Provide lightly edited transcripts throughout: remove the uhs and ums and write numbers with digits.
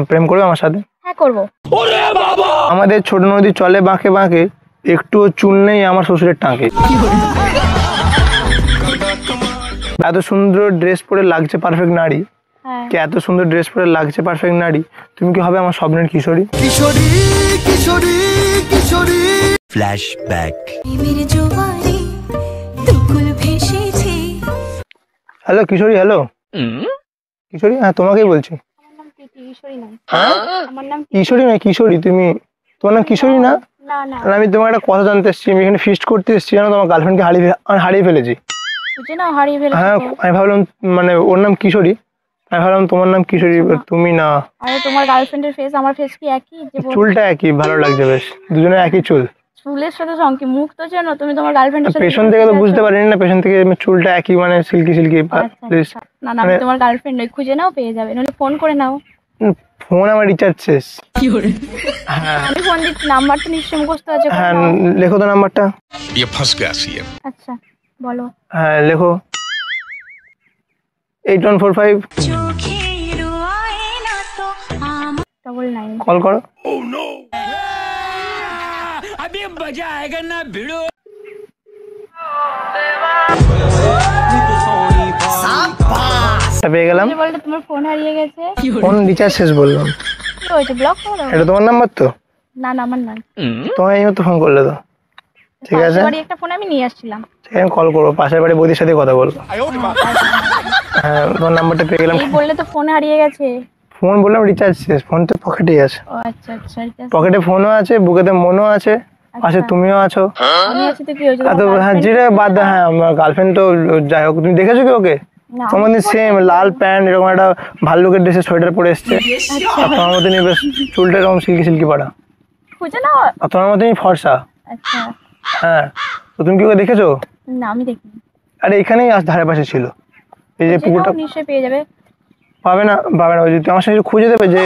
প্রেম করবে আমার সাথে? হ্যাঁ করবো। আমাদের ছোট নদী চলে বাঁকে বাঁকে, একটুও চুল নেই আমার শ্বশুরের টাঁকে। এত সুন্দর ড্রেস পরে লাগছে পারফেক্ট নারী, কে এত সুন্দর ড্রেস পরে লাগছে পারফেক্ট নারী, তুমি কি হবে আমার স্বপ্নের কিশোরী? কিশোরী কিশোরী কিশোরী। ফ্ল্যাশব্যাক। হ্যালো কিশোরী, হ্যালো কিশোরী, হ্যাঁ তোমাকেই বলছি। কিশোরী নয় কিশোরী, তুমি, তোমার নাম কিশোরী না? আমি তোমার একটা কথা জানতে এসেছি, আমি এখানে ফিস্ট করতে এসেছি, জানো তোমার গার্লফ্রেন্ডকে হারিয়ে ফেলেছি। হ্যাঁ আমি ভাবলাম মানে ওর নাম কিশোরী, আমি ভাবলাম তোমার নাম কিশোরী, তুমি না। আরে তোমার গার্লফ্রেন্ডের ফেস আমার ফেস কি একই? চুলটা একই, ভালো লাগছে বেশ, দুজনে একই চুল। চুলের সাথে সঙ্গে মুখ তো চেনো তুমি, তোমার গার্লফ্রেন্ডের সাথে পেছন থেকে তো বুঝতে পারিনি না, পেছন থেকে চুলটা একই মানে সিল্কি সিল্কি। প্লিজ না না, আমি তোমার গার্লফ্রেন্ড নই, খুঁজে নাও পেয়ে যাবে, নাহলে ফোন করে নাও। ফোন আমার রিচার্জ শেষ। হ্যাঁ আমি ফোন দিচ্ছি, নাম্বার তো নিশ্চয়ই মুখস্থ আছে। হ্যাঁ লেখো তো নাম্বারটা। আচ্ছা বলো। হ্যাঁ লেখো 8145 99। কল করো। পেয়ে গেলাম। বলতে তোমার ফোন হারিয়ে গেছে। ফোন রিচার্জ শেষ বললাম। কি হয়েছে, ব্লক করে দাও। এটা তোমার নাম্বার তো? না না আমার নয়। তোমার এই মতো ফোন করলে তো ঠিক আছে। বাড়ি একটা ফোন আমি নিয়ে আসছিলাম। ঠিক আছে কল করবো, পাশের বাড়ি বৌদির সাথে কথা বলবো। হ্যাঁ তোমার নাম্বারটা পেয়ে গেলাম। এই বললে তো ফোন হারিয়ে গেছে। ফোন বললাম রিচার্জ শেষ, ফোন তো পকেটেই আছে। ও আচ্ছা আচ্ছা, পকেটে ফোনও আছে, বুকেতে মনও আছে, পাশে তুমিও আছো। আমি আছি তো কি হয়েছে? হ্যাঁ যেটা বাদ দাও, হ্যাঁ আমার গার্লফ্রেন্ড তো যাই হোক, তুমি দেখেছো কি ওকে? তোমার সেম লাল প্যান্ট, এরকম একটা ভাল্লুকের ড্রেসে সোয়েটার পরে এসছে, তোমার মতনই বেশ চুলটা এরকম সিল্কি সিল্কি পাড়া, খুঁজে নাও। তোমার মতনই ফর্সা। আচ্ছা হ্যাঁ তো তুমি কি ওকে দেখেছো? না আমি দেখিনি। আরে এখানেই ধারে পাশে ছিল, এই যে পুকুরটা। নিশ্চয়ই পেয়ে যাবে। পাবে না পাবে না, যদি আমার সাথে খুঁজে দেবে। যে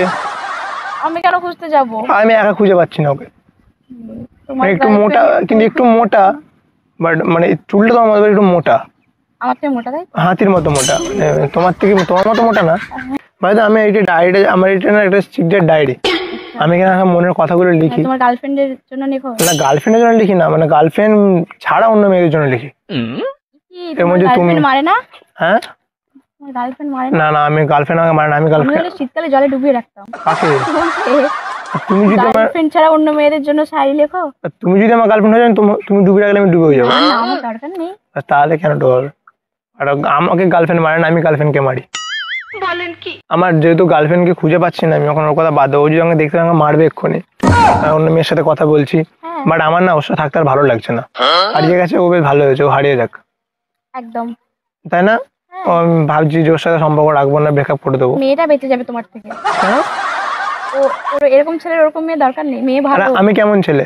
আমি কেন খুঁজতে যাবো? আমি একা খুঁজে পাচ্ছি না ওকে। একটু মোটা, কিন্তু একটু মোটা, বাট মানে চুলটা তোমার মতো একটু মোটা, আমার থেকে মোটা, তাই হাতির মতো মোটা। তোমার থেকে তোমার মতো মোটা না ভাই। আমি এইটা ডায়েরি, আমার এটা না একটা সিক্রেট ডায়েরি, আমি এখানে মনের কথাগুলো লিখি। তোমার গার্লফ্রেন্ডের জন্য লিখো? না গার্লফ্রেন্ডের জন্য লিখি না, মানে গার্লফ্রেন্ড ছাড়া অন্য মেয়েদের জন্য লিখি। এর মধ্যে তুমি মারে না? হ্যাঁ গার্লফ্রেন্ড মারে না? না আমি গার্লফ্রেন্ড আমাকে মারে না। আমি গার্লফ্রেন্ড শীতকালে জলে ডুবিয়ে রাখতাম। কাকে? তুমি যদি আমার গার্লফ্রেন্ড ছাড়া অন্য মেয়েদের জন্য শাড়ি লেখো। তুমি যদি আমার গার্লফ্রেন্ড হয়ে যাও, তুমি ডুবিয়ে রাখলে আমি ডুবে যাবো। না আমার দরকার নেই। তাহলে কেন ডোবাবে? আর আমাকে গার্লফ্রেন্ড মারে না, আমি গার্লফ্রেন্ডকে মারি। বলেন কি? আমার যেহেতু গার্লফ্রেন্ডকে খুঁজে পাচ্ছি না, আমি এখন ওর কথা বাদ দেবো। ও যদি আমাকে দেখতে আমাকে মারবে এক্ষুনি। অন্য মেয়ের সাথে কথা বলছি, বাট আমার না ওর সাথে থাকতে আর ভালো লাগছে না। হারিয়ে গেছে ও, বেশ ভালো হয়েছে, ও হারিয়ে যাক। একদম তাই না? আমি ভাবছি যে ওর সাথে সম্পর্ক রাখবো না, ব্রেকআপ করে দেবো। মেয়েটা বেঁচে যাবে তোমার থেকে। এরকম ছেলে এরকম মেয়ে দরকার নেই, মেয়ে ভালো। আমি কেমন ছেলে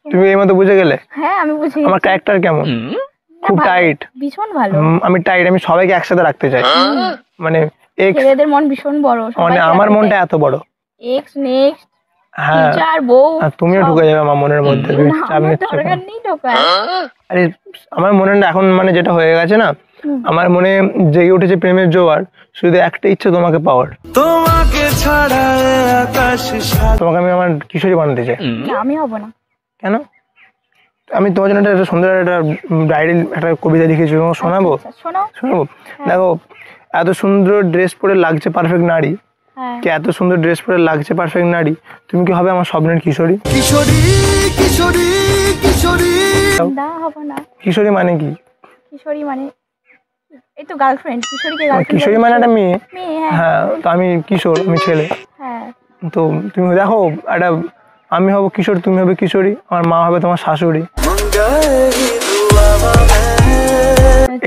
তুমি এই মতো বুঝে গেলে? হ্যাঁ আমি বুঝি। আমার ক্যারেক্টার কেমন? খুব টাইট, ভীষণ ভালো। আমি টাইট, আমি সবাইকে একসাথে রাখতে চাই। মানে ছেলেদের মন ভীষণ বড়, মানে আমার মনটা এত বড়। এক্স নেক্সট হ্যাঁ টিচার বউ, তুমিও ঢুকে যাবে আমার মনের মধ্যে। দরকার নেই ঢোকার। আরে আমার মনে এখন মানে যেটা হয়ে গেছে না, আমার মনে জেগে উঠেছে প্রেমের জোয়ার, শুধু একটা ইচ্ছে তোমাকে পাওয়ার। তোমাকে ছাড়া আকাশ, তোমাকে আমি আমার কিশোরী বানাতে চাই। আমি হব না। কেন? আমি তোমার জন্য একটা সুন্দর একটা ডায়েরি, একটা কবিতা লিখেছি, শোনাবো? শোনাবো। দেখো এত সুন্দর ড্রেস পরে লাগছে পারফেক্ট নারী, কে এত সুন্দর ড্রেস পরে লাগছে পারফেক্ট নারী, তুমি কি হবে আমার স্বপ্নের কিশোরী? কিশোরী কিশোরী কিশোরী। না হব না। কিশোরী মানে কি? কিশোরী মানে এই তো গার্লফ্রেন্ড। কিশোরীকে গার্লফ্রেন্ড, কিশোরী মানে একটা মেয়ে। হ্যাঁ তো আমি কিশোর, আমি ছেলে। হ্যাঁ তো তুমি দেখো একটা, আমি হব কিশোর, তুমি হবে কিশোরী, আমার মা হবে তোমার শাশুড়ি।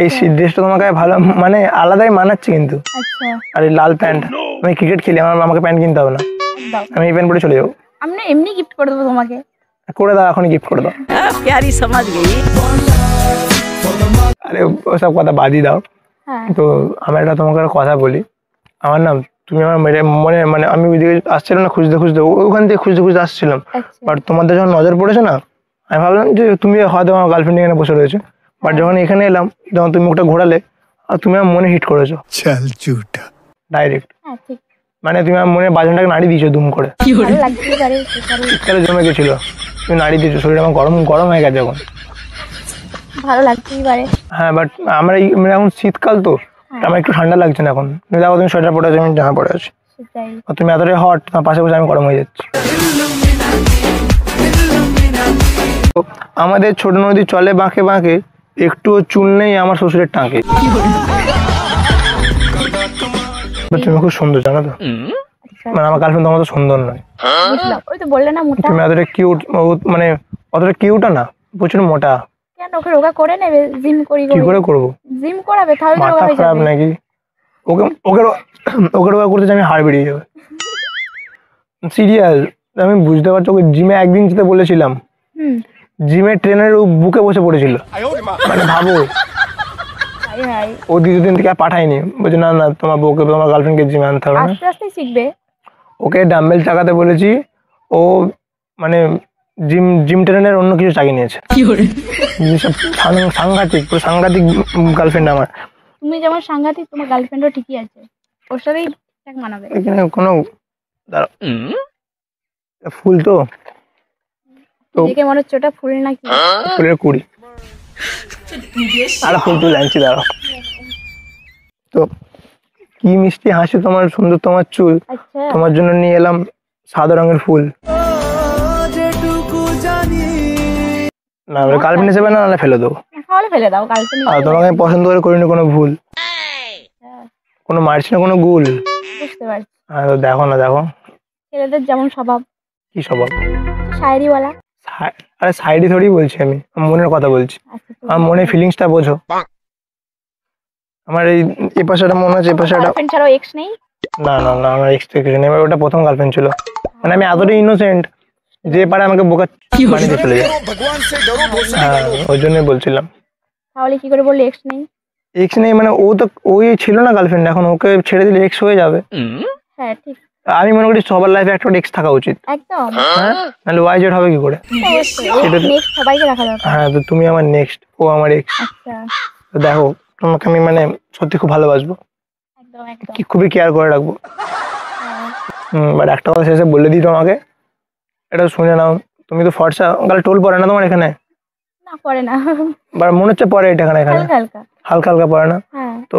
এই ড্রেসটা তোমাকে ভালো মানে আলাদাই মানাচ্ছে কিন্তু। আর এই লাল প্যান্ট, আমি ক্রিকেট খেলি, আমাকে প্যান্ট কিনতে হবে না, আমি এই প্যান্ট পরে চলে যাবো। আমি এমনি গিফট করে দেবো তোমাকে। করে দাও, এখনই গিফট করে দাও। প্যারি সমাজ গেই। আরে ওসব কথা বাদই দাও। তো আমি একটা তোমাকে একটা কথা বলি, আমার নাম তুমি আমার মনে মানে আমি ওইদিকে আসছিলাম না খুঁজতে খুঁজতে, ওখান থেকে খুঁজতে খুঁজতে আসছিলাম, বাট তোমাদের যখন নজর পড়েছে না, আমি ভাবলাম যে তুমি হয়তো আমার গার্লফ্রেন্ড এখানে বসে রয়েছে, বাট যখন এখানে এলাম, যখন তুমি মুখটা ঘোরালে, আর তুমি আমার মনে হিট করেছো ডাইরেক্ট। মানে তুমি আমার মনে বাজনটাকে নাড়ি দিয়েছো দুম করে, ভালো লাগতেই পারে সেটারই। শীতকালে জমে গেছিল, তুমি নাড়ি দিয়েছো, শরীর আমার গরম গরম হয়ে গেছে এখন। ভালো লাগতেই পারে। হ্যাঁ বাট আমরা মানে এখন শীতকাল তো, আমার একটু ঠান্ডা লাগছে না এখন। তুমি দেখো তুমি সোয়েটার পরে আছো, আমি জামা পরে আছি, সেটাই। আর তুমি এতটাই হট, তোমার পাশে বসে আমি গরম হয়ে যাচ্ছি। তো আমাদের ছোট নদী চলে বাঁকে বাঁকে, একটুও চুল নেই আমার শ্বশুরের টাঁকে। তুমি খুব সুন্দর জানো তো, মানে আমার গার্লফ্রেন্ড তোমার তো সুন্দর নয়। বুঝলাম, ওই তো বললে না মোটা। তুমি এতটা কিউট, মানে অতটা কিউটও না, প্রচুর মোটা। কেন, ওকে রোগা করে নেবে জিম কি করে করবো? জিম করাবে তাহলে তো রোগা মাথা হয়ে খারাপ যাবে। নাকি? ওকে ওকে ওকে রোগা করতে আমি হাড় বেরিয়ে যাবে। সিরিয়াস, আমি বুঝতে পারছি। ওকে জিমে একদিন যেতে বলেছিলাম, হুম। জিমের ট্রেনের বুকে বসে পড়েছিল। মানে ভাবো, হাই হাই। ও দ্বিতীয় দিন থেকে আর পাঠায়নি, বলছে না না তোমার বউকে তোমার গার্লফ্রেন্ডকে জিমে আনতে হবে না। আস্তে আস্তে শিখবে। ওকে ডাম্বেল চাকাতে বলেছি, ও মানে জিম ট্রেনের অন্য কিছু চাকিয়ে নিয়েছে। সব সাংঘাতিক, পুরো সাংঘাতিক গার্লফ্রেন্ড আমার। তুমি যেমন সাংঘাতিক, তোমার গার্লফ্রেন্ডও ঠিকই আছে, ওর সাথেই ঠিক মানাবে। এখানে কোনো ফুল তো, তো দেখে মনে হচ্ছে ওটা ফুল নাকি। ফুলের কুড়ি, আর ফুল তুলে আনছি দাঁড়াও। তো কি মিষ্টি হাসি তোমার, সুন্দর তোমার চুল, আচ্ছা তোমার জন্য নিয়ে এলাম সাদা রঙের ফুল। না গার্লফ্রেন্ড হিসেবে না, নাহলে ফেলে দেবো। তাহলে ফেলে দাও গার্লফ্রেন্ড। আর তোমাকে আমি পছন্দ করে করিনি কোনো ভুল, কোনো মারছি না কোনো গুল। বুঝতে পারছি। তো দেখো না, দেখো ছেলেদের যেমন স্বভাব। কি স্বভাব? শায়েরি বলা। আরে সাইডে থোড়ি বলছি, আমি আমার মনের কথা বলছি। আচ্ছা আমার মনে ফিলিংসটা বোঝো। আমার এই পাশাটা মনে হচ্ছে, এই পাশাটা। গার্লফ্রেন্ড ছাড়াও এক্স নেই? না না না, আমার এক্সট্রা কিছু নেই, ওটা প্রথম গার্লফ্রেন্ড ছিল। মানে আমি এতটাই ইনোসেন্ট, যে পারে আমাকে বোকা বানিয়ে চলে যায়। হ্যাঁ ওই জন্যই বলছিলাম। তাহলে কি করে বললে এক্স নেই? এক্স নেই মানে ও তো ওই ছিল না গার্লফ্রেন্ড, এখন ওকে ছেড়ে দিলে এক্স হয়ে যাবে। হ্যাঁ ঠিক। আমি মনে করি সবার লাইফে একটা এক্স থাকা উচিত। একদম। হ্যাঁ, নাহলে ওয়াই জেড হবে কি করে? নেক্সট সবাইকে রাখা দরকার। হ্যাঁ, তো তুমি আমার নেক্সট, ও আমার এক্স। আচ্ছা তো দেখো, তোমাকে আমি মানে সত্যি খুব ভালোবাসবো, একদম একদম। কি খুবই কেয়ার করে রাখবো। হ্যাঁ। বাট একটা কথা শেষে বলে দিই তোমাকে, এটা শুনে নাও। তুমি তো ফর্সা, গালে টোল পড়ে না তোমার এখানে? না পড়ে না। বা মনে হচ্ছে পরে এটা এখানে হালকা হালকা। হালকা হালকা পড়ে না? হ্যাঁ। তো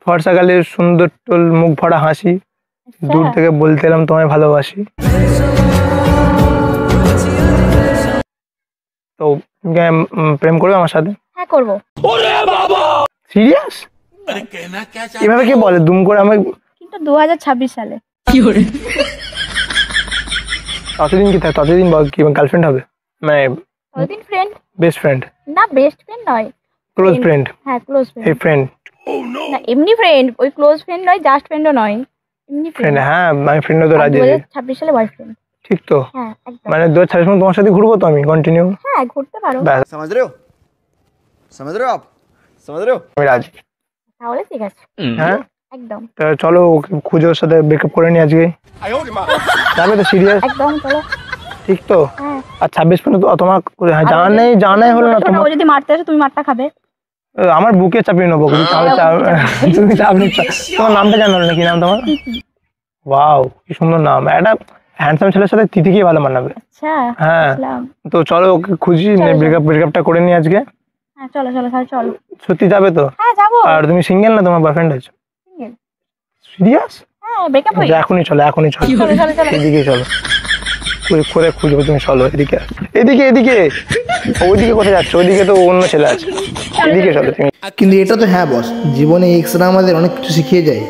ফর্সা গালে সুন্দর টোল, মুখ ভরা হাসি, দূর থেকে বলতে এলাম তোমায় ভালোবাসি। তো তুমি কি প্রেম করবে আমার সাথে? হ্যাঁ করবো। সিরিয়াস? এভাবে কে বলে দুম করে আমাকে? কিন্তু 2026 সালে। ততদিন কি থাকে, ততদিন কি গার্লফ্রেন্ড হবে? মানে কতদিন ফ্রেন্ড? Best friend? না বেস্ট ফ্রেন্ড নয়, ক্লোজ ফ্রেন্ড। হ্যাঁ ক্লোজ ফ্রেন্ড। এই ফ্রেন্ড না এমনি ফ্রেন্ড, ওই ক্লোজ ফ্রেন্ড নয়, জাস্ট ফ্রেন্ডও নয়, এমনি ফ্রেন্ড। ফ্রেন্ড। হ্যাঁ আমি ফ্রেন্ড তো রাজি আছি। 2026 সালে বয়ফ্রেন্ড। ঠিক তো? হ্যাঁ একদম। মানে 2026 সময় তোমার সাথে ঘুরবো তো আমি কন্টিনিউ। হ্যাঁ ঘুরতে পারো। समझ रहे हो? समझ रहे हो आप? समझ रहे हो? আমি রাজি। তাহলে ঠিক আছে। হ্যাঁ একদম তো চলো, ওকে খুঁজে ওর সাথে ব্রেকআপ করে নি আজকে। যাবে তো? সিরিয়াস? একদম চলো। ঠিক তো? হ্যাঁ। আর 26 পর্যন্ত তোমার জানাই হলো না শোনো, তোমার। ও যদি মারতে আসে তুমি মারটা খাবে। আমার বুকে চাপিয়ে নেবো, তুমি চাপ নিচ্ছ। তোমার নামটা জানো না? কি নাম তোমার? ওয়াও কি সুন্দর নাম, একটা হ্যান্ডসাম ছেলের সাথে তিথিকে ভালো মানাবে। আচ্ছা হ্যাঁ বুঝলাম। তো চলো ওকে খুঁজি, চলো। ব্রেকআপটা করে নি আজকে। হ্যাঁ চলো চলো তাহলে চলো। সত্যি যাবে তো? হ্যাঁ যাবো। আর তুমি সিঙ্গেল না, তোমার বয়ফ্রেন্ড আছে? Single। সিরিয়াস? হ্যাঁ ব্রেকআপ হয়ে এখনই চলো, এখনই চলো, চলো চলো চলো। এদিকে চলো, করে খুঁজবো। তুমি চলো এদিকে, এদিকে এদিকে। ওইদিকে কোথায় যাচ্ছে? ওইদিকে তো অন্য ছেলে আছে, এদিকে চলো তুমি। কিন্তু এটা তো হ্যাঁ বস, জীবনে এক্সরা আমাদের অনেক কিছু শিখিয়ে যায়।